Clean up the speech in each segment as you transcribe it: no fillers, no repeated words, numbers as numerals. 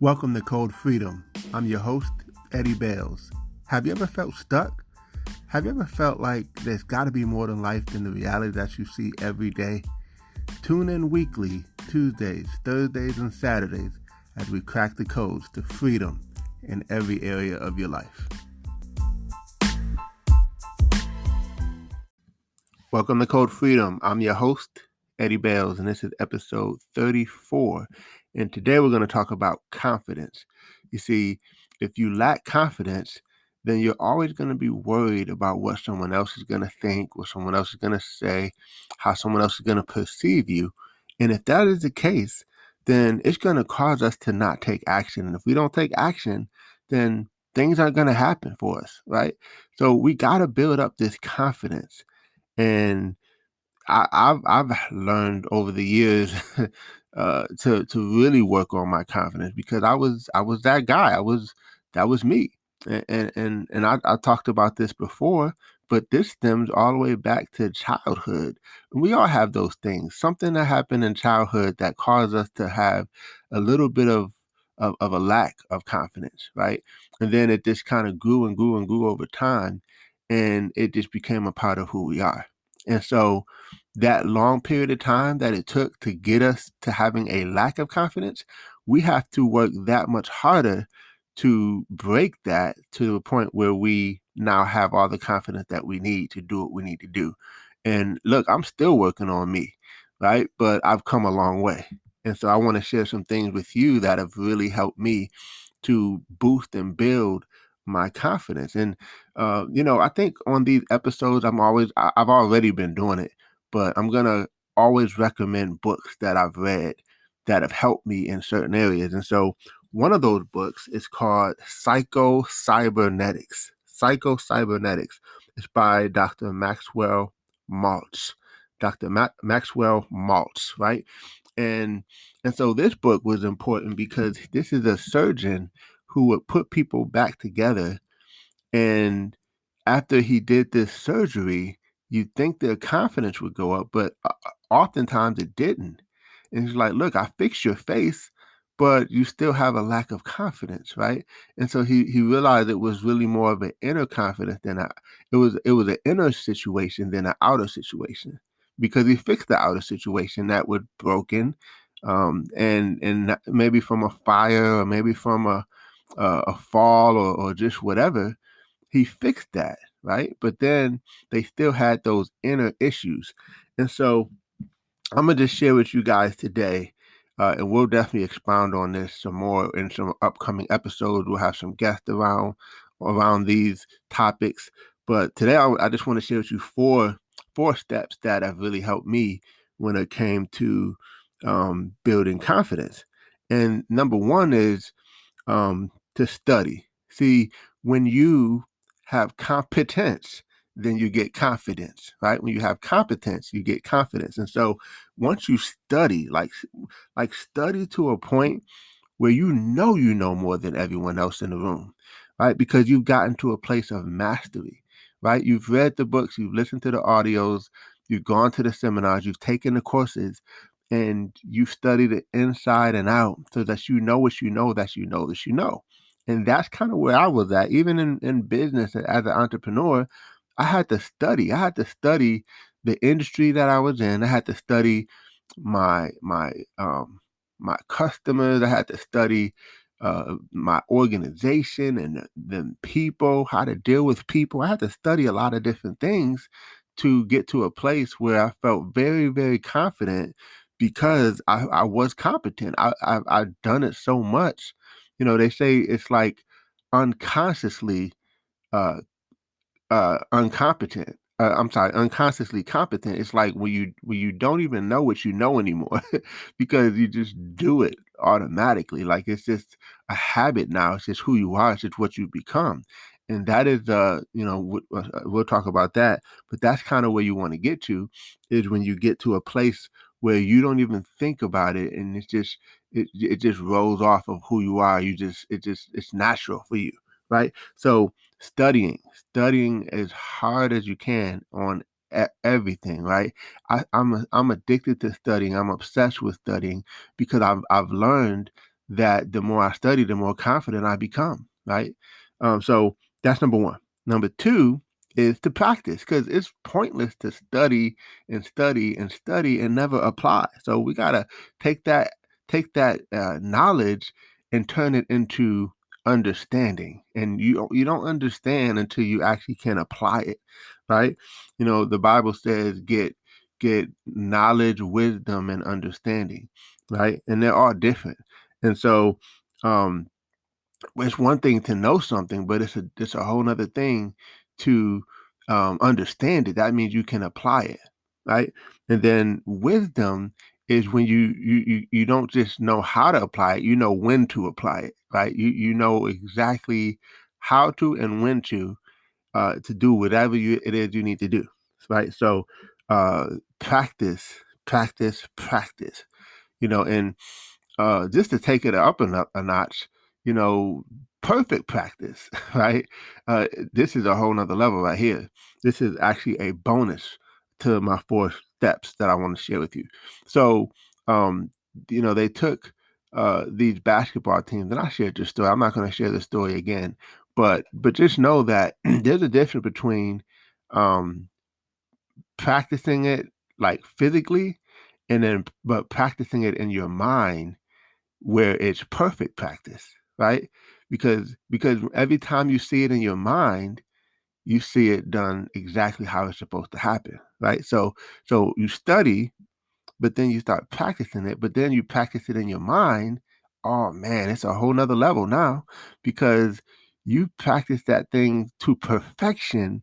Welcome to Code Freedom. I'm your host, Eddie Bales. Have you ever felt stuck? Have you ever felt like there's got to be more to life than the reality that you see every day? Tune in weekly, Tuesdays, Thursdays, and Saturdays as we crack the codes to freedom in every area of your life. Welcome to Code Freedom. I'm your host, Eddie Bales, and this is episode 34. And today we're going to talk about confidence. You see, if you lack confidence, then you're always going to be worried about what someone else is going to think, what someone else is going to say, how someone else is going to perceive you. And if that is the case, then it's going to cause us to not take action. And if we don't take action, then things aren't going to happen for us, right? So we got to build up this confidence. And I've learned over the years to really work on my confidence because I was that guy. That was me. And I talked about this before, but this stems all the way back to childhood. We all have those things. Something that happened in childhood that caused us to have a little bit of a lack of confidence, right? And then it just kind of grew and grew and grew over time, and it just became a part of who we are. And so that long period of time that it took to get us to having a lack of confidence, we have to work that much harder to break that to the point where we now have all the confidence that we need to do what we need to do. And look, I'm still working on me, right? But I've come a long way. And so I want to share some things with you that have really helped me to boost and build my confidence. And I think on these episodes, I've already been doing it, but I'm gonna always recommend books that I've read that have helped me in certain areas. And so one of those books is called Psycho-Cybernetics. Psycho-Cybernetics. It's by Dr. Maxwell Maltz. Maxwell Maltz, right? And so this book was important because this is a surgeon who would put people back together. And after he did this surgery, you'd think their confidence would go up, but oftentimes it didn't. And he's like, look, I fixed your face, but you still have a lack of confidence, right? And so he realized it was really more of an inner confidence it was an inner situation than an outer situation, because he fixed the outer situation that was broken, and maybe from a fire or maybe from a fall or just whatever. He fixed that, right? But then they still had those inner issues. And so I'm going to just share with you guys today, and we'll definitely expound on this some more in some upcoming episodes. We'll have some guests around these topics. But today I just want to share with you four steps that have really helped me when it came to building confidence. And number one is to study. See, when you have competence, then you get confidence, right? When you have competence, you get confidence. And so once you study, like study to a point where you know more than everyone else in the room, right? Because you've gotten to a place of mastery, right? You've read the books, you've listened to the audios, you've gone to the seminars, you've taken the courses, and you've studied it inside and out so that you know what you know that you know that you know. And that's kind of where I was at. Even in business as an entrepreneur, I had to study. I had to study the industry that I was in. I had to study my customers. I had to study my organization and the people, how to deal with people. I had to study a lot of different things to get to a place where I felt very, very confident because I was competent. I've done it so much. They say it's like unconsciously uh, uncompetent. I'm sorry, unconsciously competent. It's like when you don't even know what you know anymore because you just do it automatically. Like it's just a habit now. It's just who you are. It's just what you become. And that is, we'll talk about that. But that's kind of where you want to get to, is when you get to a place where you don't even think about it, and it just rolls off of who you are. It's natural for you, right? So studying as hard as you can on everything, right? I'm addicted to studying. I'm obsessed with studying because I've learned that the more I study, the more confident I become, right? So that's number one. Number two is to practice, because it's pointless to study and study and study and never apply. So we gotta take that knowledge and turn it into understanding. And you don't understand until you actually can apply it, right? The Bible says get knowledge, wisdom, and understanding, right? And they're all different. And so um it's one thing to know something, but it's a whole nother thing to understand it. That means you can apply it, right? And then wisdom is when you don't just know how to apply it, you know when to apply it, right? You know exactly how to and when to do whatever it is you need to do, right? So uh, practice, practice, practice. And just to take it up a notch, you know, perfect practice, right? This is a whole nother level right here. This is actually a bonus to my 4 steps that I want to share with you. So, um, they took these basketball teams, and I shared this story. I'm not going to share the story again, but just know that there's a difference between um, practicing it like physically, and then but practicing it in your mind where it's perfect practice, right? Because every time you see it in your mind, you see it done exactly how it's supposed to happen, right? So you study, but then you start practicing it, but then you practice it in your mind. Oh man, it's a whole nother level now, because you practice that thing to perfection.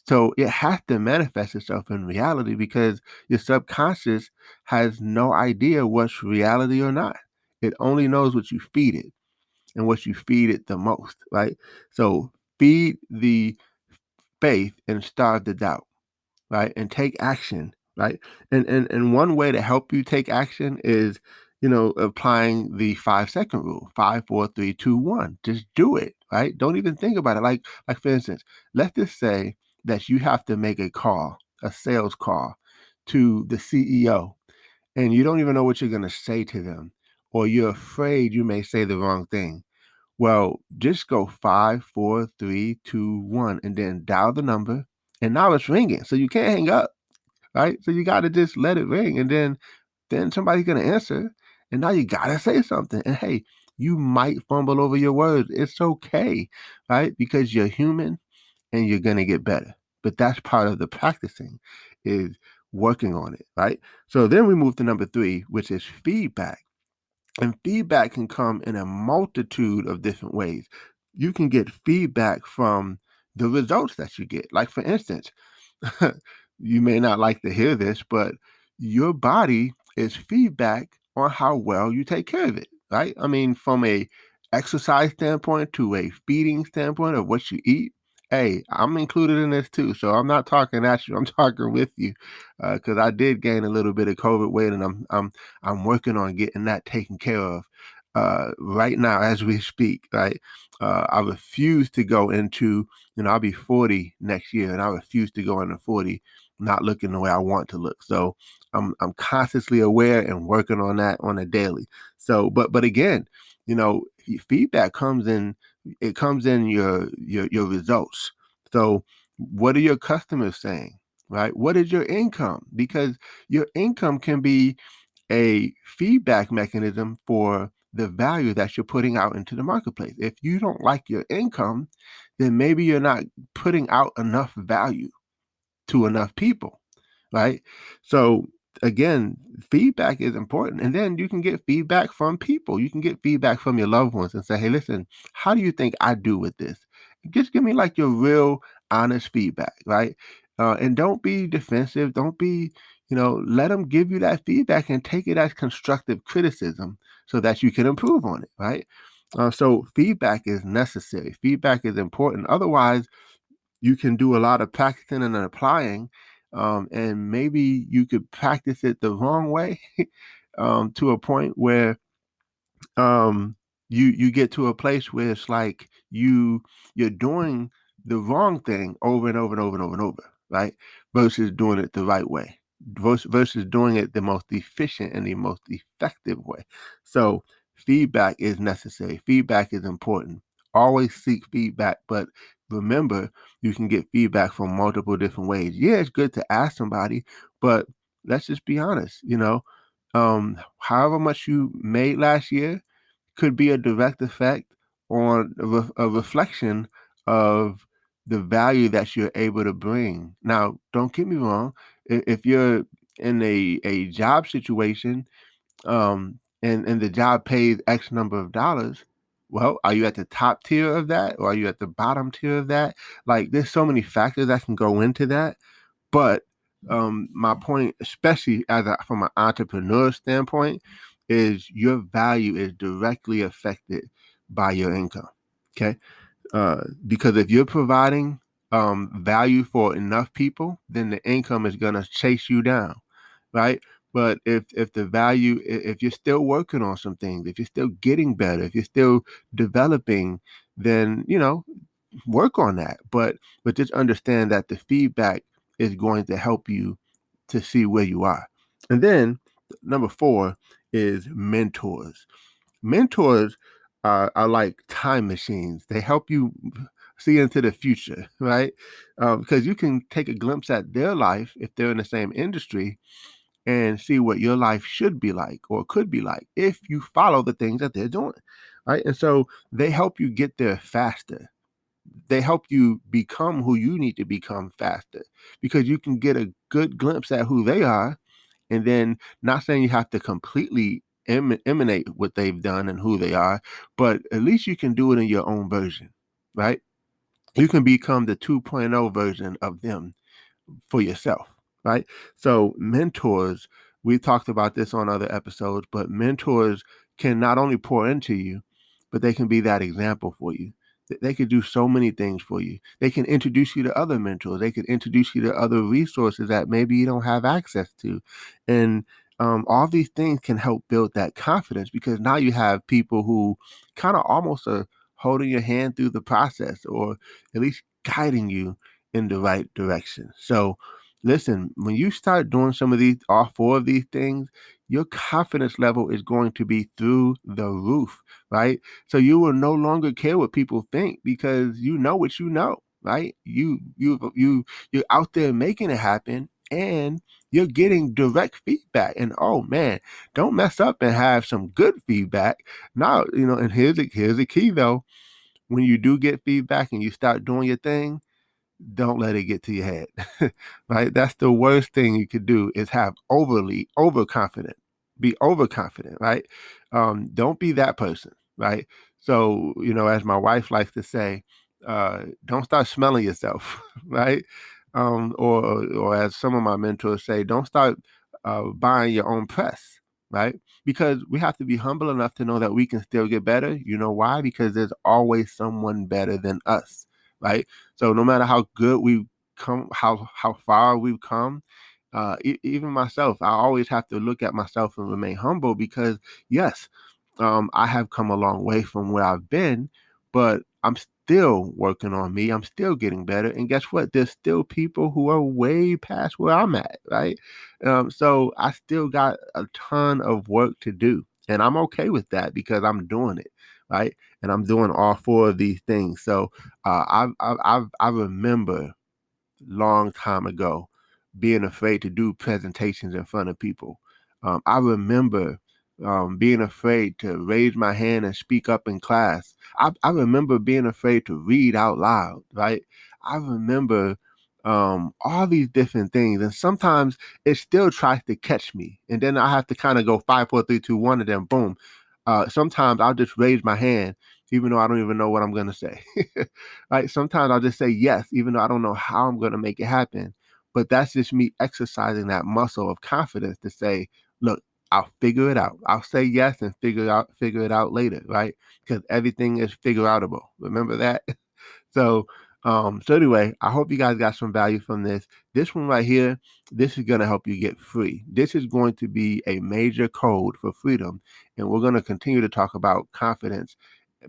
So it has to manifest itself in reality, because your subconscious has no idea what's reality or not. It only knows what you feed it, and what you feed it the most, right? So feed the faith and starve the doubt, right? And take action, right? And one way to help you take action is, applying the 5-second rule: 5, 4, 3, 2, 1. Just do it, right? Don't even think about it. Like for instance, let's just say that you have to make a call, a sales call to the CEO, and you don't even know what you're going to say to them, or you're afraid you may say the wrong thing. Well, just go 5, 4, 3, 2, 1, and then dial the number, and now it's ringing, so you can't hang up, right? So you got to just let it ring, and then somebody's gonna answer, and now you gotta say something. And hey, you might fumble over your words. It's okay, right? Because you're human, and you're gonna get better. But that's part of the practicing, is working on it, right? So then we move to number 3, which is feedback. And feedback can come in a multitude of different ways. You can get feedback from the results that you get. Like, for instance, you may not like to hear this, but your body is feedback on how well you take care of it, right? I mean, from a exercise standpoint to a feeding standpoint of what you eat. Hey, I'm included in this too, so I'm not talking at you. I'm talking with you, because I did gain a little bit of COVID weight, and I'm working on getting that taken care of right now as we speak. Right, I refuse to go into, I'll be 40 next year, and I refuse to go into 40 not looking the way I want to look. So I'm constantly aware and working on that on a daily. So, but again, feedback comes in. It comes in your results. So, what are your customers saying? Right? What is your income? Because your income can be a feedback mechanism for the value that you're putting out into the marketplace. If you don't like your income, then maybe you're not putting out enough value to enough people, right? So again, feedback is important. And then you can get feedback from people. You can get feedback from your loved ones and say, hey, listen, how do you think I do with this? Just give me like your real honest feedback, right? And don't be defensive. Don't be, let them give you that feedback and take it as constructive criticism so that you can improve on it, right? So feedback is necessary. Feedback is important. Otherwise, you can do a lot of practicing and applying, and maybe you could practice it the wrong way, to a point where you get to a place where it's like you're doing the wrong thing over and over and over and over and over, right? Versus doing it the right way, versus doing it the most efficient and the most effective way. So feedback is necessary. Feedback is important. Always seek feedback, but remember, you can get feedback from multiple different ways. Yeah, it's good to ask somebody, but let's just be honest, however much you made last year could be a direct effect on a reflection of the value that you're able to bring. Now, don't get me wrong. If you're in a job situation, and the job pays X number of dollars, well, are you at the top tier of that or are you at the bottom tier of that? Like, there's so many factors that can go into that. But my point, especially from an entrepreneur standpoint, is your value is directly affected by your income. Okay, because if you're providing value for enough people, then the income is gonna chase you down, right? But if the value, if you're still working on some things, if you're still getting better, if you're still developing, then work on that. But just understand that the feedback is going to help you to see where you are. And then number 4 is mentors. Mentors are like time machines. They help you see into the future, right? Because you can take a glimpse at their life if they're in the same industry and see what your life should be like or could be like if you follow the things that they're doing, right? And so they help you get there faster. They help you become who you need to become faster because you can get a good glimpse at who they are. And then, not saying you have to completely emanate what they've done and who they are, but at least you can do it in your own version, right? You can become the 2.0 version of them for yourself, right? So mentors, we talked about this on other episodes, but mentors can not only pour into you, but they can be that example for you. They could do so many things for you. They can introduce you to other mentors. They could introduce you to other resources that maybe you don't have access to. And all these things can help build that confidence because now you have people who kind of almost are holding your hand through the process or at least guiding you in the right direction. So, listen, when you start doing some of these, all 4 of these things, your confidence level is going to be through the roof, right? So you will no longer care what people think because you know what you know, right? You're out there making it happen and you're getting direct feedback. And oh man, don't mess up and have some good feedback. Now, and here's the key though. When you do get feedback and you start doing your thing, don't let it get to your head. Right? That's the worst thing you could do is have overconfident. Be overconfident, right? Don't be that person, right? So, as my wife likes to say, don't start smelling yourself, right? Or as some of my mentors say, don't start buying your own press, right? Because we have to be humble enough to know that we can still get better. You know why? Because there's always someone better than us, right? So no matter how good we've come, how far we've come, even myself, I always have to look at myself and remain humble because yes, I have come a long way from where I've been, but I'm still working on me. I'm still getting better. And guess what? There's still people who are way past where I'm at, right? So I still got a ton of work to do. And I'm okay with that because I'm doing it, right? And I'm doing all 4 of these things. So I remember long time ago being afraid to do presentations in front of people. I remember being afraid to raise my hand and speak up in class. I remember being afraid to read out loud, right? I remember all these different things. And sometimes it still tries to catch me. And then I have to kind of go 5, 4, 3, 2, 1, and then boom. Sometimes I'll just raise my hand, even though I don't even know what I'm going to say. Right? Sometimes I'll just say yes, even though I don't know how I'm going to make it happen. But that's just me exercising that muscle of confidence to say, look, I'll figure it out. I'll say yes and figure it out later, right? Because everything is figure outable. Remember that? So anyway, I hope you guys got some value from this. This one right here, this is going to help you get free. This is going to be a major code for freedom. And we're going to continue to talk about confidence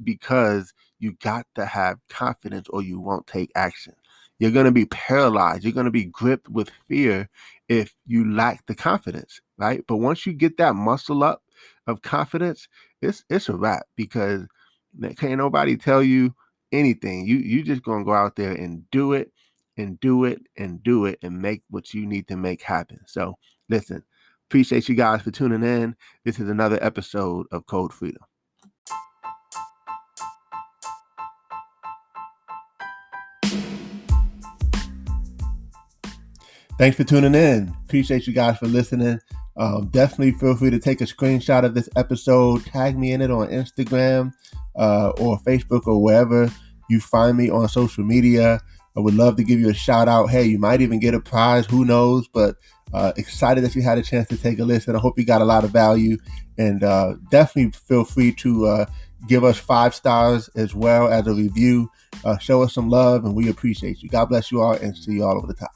because you got to have confidence or you won't take action. You're going to be paralyzed. You're going to be gripped with fear if you lack the confidence, right? But once you get that muscle up, of confidence, it's a wrap, because can't nobody tell you anything. You just gonna go out there and do it and do it and do it and make what you need to make happen. So listen, appreciate you guys for tuning in. This is another episode of Code Freedom. Thanks for tuning in. Appreciate you guys for listening. Definitely feel free to take a screenshot of this episode, tag me in it on Instagram or Facebook or wherever you find me on social media. I would love to give you a shout out. Hey, you might even get a prize. Who knows? But excited that you had a chance to take a listen. I hope you got a lot of value. And definitely feel free to give us 5 stars as well as a review. Show us some love, and we appreciate you. God bless you all, and see you all over the top.